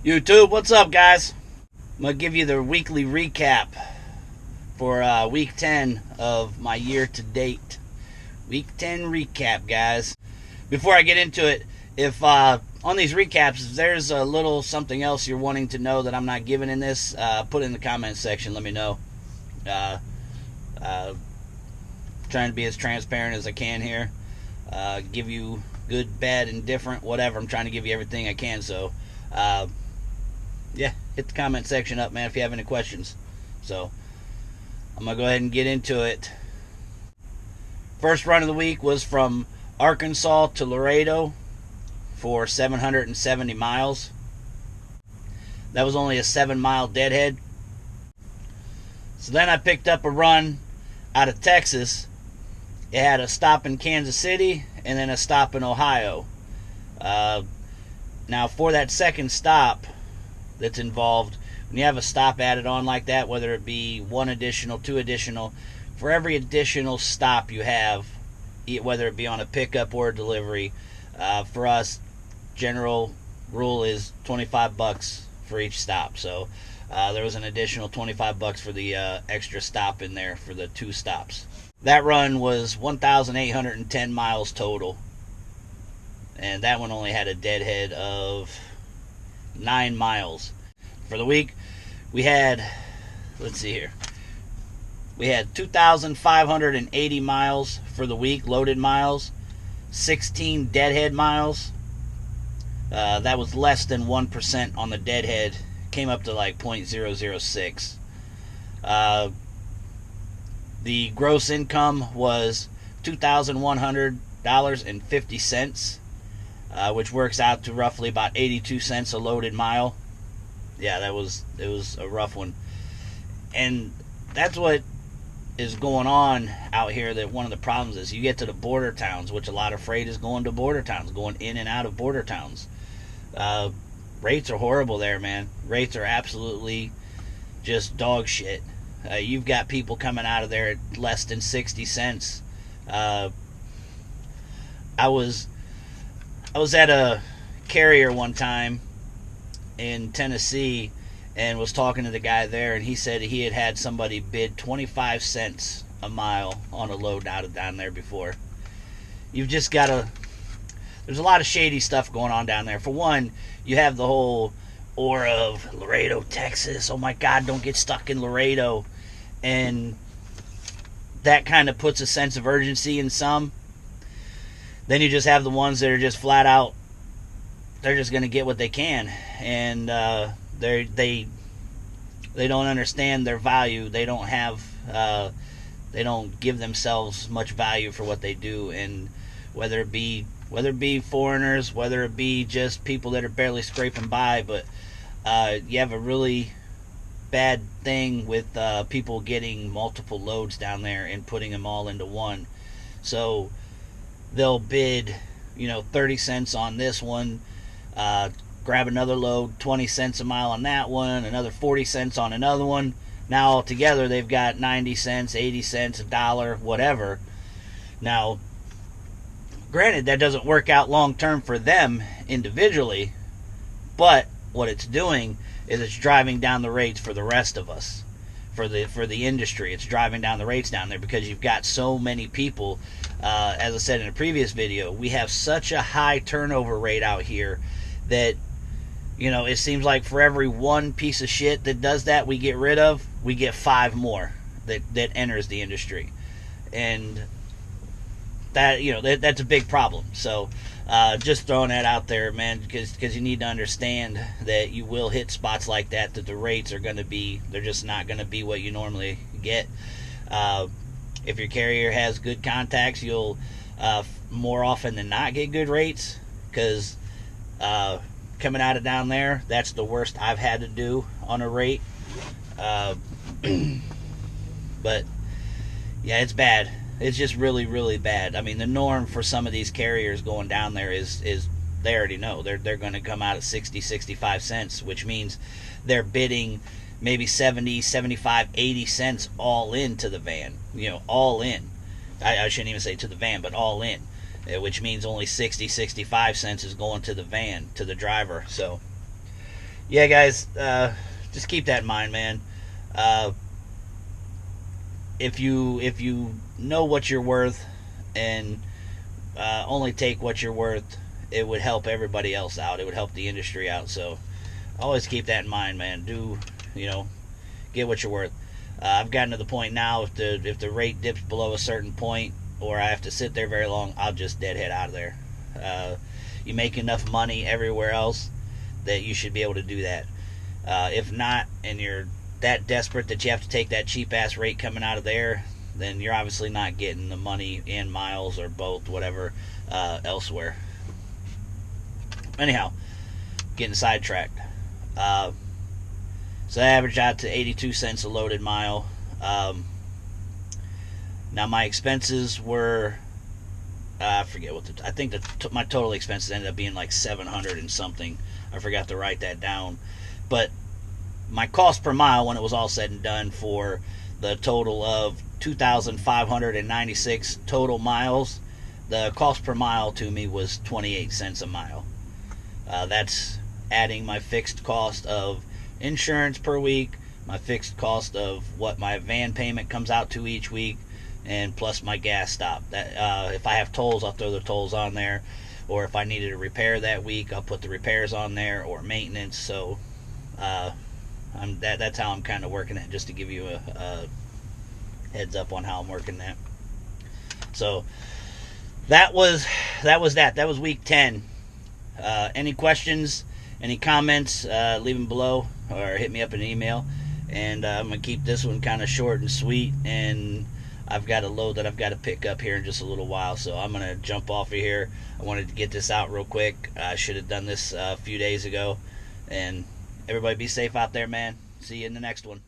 YouTube, what's up, guys? I'm going to give you the weekly recap for week 10 of my year to date. Week 10 recap, guys. Before I get into it, if on these recaps, if there's a little something else you're wanting to know that I'm not giving in this, put it in the comments section. Let me know. Trying to be as transparent as I can here. Give you good, bad, indifferent, whatever. I'm trying to give you everything I can, so yeah, hit the comment section up, man, if you have any questions. So I'm gonna go ahead and get into it. First run of the week was from Arkansas to Laredo for 770 miles. That was only a 7-mile deadhead. So then I picked up a run out of Texas. It had a stop in Kansas City and then a stop in Ohio. Now for that second stop that's involved, when you have a stop added on like that, whether it be one additional, two additional, for every additional stop you have, whether it be on a pickup or a delivery, for us, general rule is $25 for each stop. So there was an additional $25 for the extra stop in there for the 2 stops. That run was 1,810 miles total, and that one only had a deadhead of 9 miles. For the week, we had, let's see here, we had 2,580 miles for the week, loaded miles, 16 deadhead miles. That was less than 1% on the deadhead, came up to like 0.006. The gross income was $2,100.50, which works out to roughly about 82 cents a loaded mile. Yeah, it was a rough one. And that's what is going on out here. That one of the problems is you get to the border towns, which a lot of freight is going to border towns, going in and out of border towns. Rates are horrible there, man. Rates are absolutely just dog shit. You've got people coming out of there at less than 60 cents. I was at a carrier one time in Tennessee and was talking to the guy there, and he said he had somebody bid 25 cents a mile on a load out of down there before. You've just got to... There's a lot of shady stuff going on down there. For one, you have the whole aura of Laredo, Texas. Oh my God, don't get stuck in Laredo. And that kind of puts a sense of urgency in some. Then you just have the ones that are just flat out, they're just going to get what they can. And they don't understand their value. They don't have, they don't give themselves much value for what they do. And whether it be foreigners, whether it be just people that are barely scraping by, but you have a really bad thing with people getting multiple loads down there and putting them all into one. So they'll bid 30 cents on this one, grab another load, 20 cents a mile on that one, another 40 cents on another one. Now altogether they've got 90 cents, 80 cents, $1, whatever. Now granted, that doesn't work out long term for them individually, but what it's doing is it's driving down the rates for the rest of us, for the industry. It's driving down the rates down there because you've got so many people. As I said in a previous video, we have such a high turnover rate out here that it seems like for every one piece of shit that does that we get rid of, we get 5 more that enters the industry. And that that's a big problem. So just throwing that out there, man, because you need to understand that you will hit spots like that the rates are going to be, they're just not going to be what you normally get. If your carrier has good contacts, you'll more often than not get good rates, because coming out of down there, that's the worst I've had to do on a rate. But yeah, it's bad. It's just really, really bad. I mean, the norm for some of these carriers going down there is they already know they're going to come out at 60, 65 cents, which means they're bidding maybe 70, 75, 80 cents all in to the van. All in. I shouldn't even say to the van, but all in, which means only 60, 65 cents is going to the van, to the driver. So Yeah, guys, just keep that in mind, man. Uh, if you know what you're worth and only take what you're worth, it would help everybody else out. It would help the industry out. So always keep that in mind, man. Do you know get what you're worth? I've gotten to the point now if the rate dips below a certain point or I have to sit there very long, I'll just deadhead out of there. You make enough money everywhere else that you should be able to do that. If not, and you're that desperate that you have to take that cheap ass rate coming out of there, then you're obviously not getting the money in miles or both, whatever, elsewhere. Anyhow, getting sidetracked. So I averaged out to 82 cents a loaded mile. Now my expenses were, I forget what I think my total expenses ended up being like 700 and something. I forgot to write that down. But my cost per mile when it was all said and done for the total of 2,596 total miles, the cost per mile to me was 28 cents a mile. That's adding my fixed cost of insurance per week, my fixed cost of what my van payment comes out to each week, and plus my gas stop. That if I have tolls, I'll throw the tolls on there, or if I needed a repair that week, I'll put the repairs on there, or maintenance. So that's how I'm kind of working it, just to give you a heads up on how I'm working that. So that was that. That was week 10. Any questions, any comments, leave them below or hit me up in an email. And I'm going to keep this one kind of short and sweet. And I've got a load that I've got to pick up here in just a little while. So I'm going to jump off of here. I wanted to get this out real quick. I should have done this a few days ago. And everybody be safe out there, man. See you in the next one.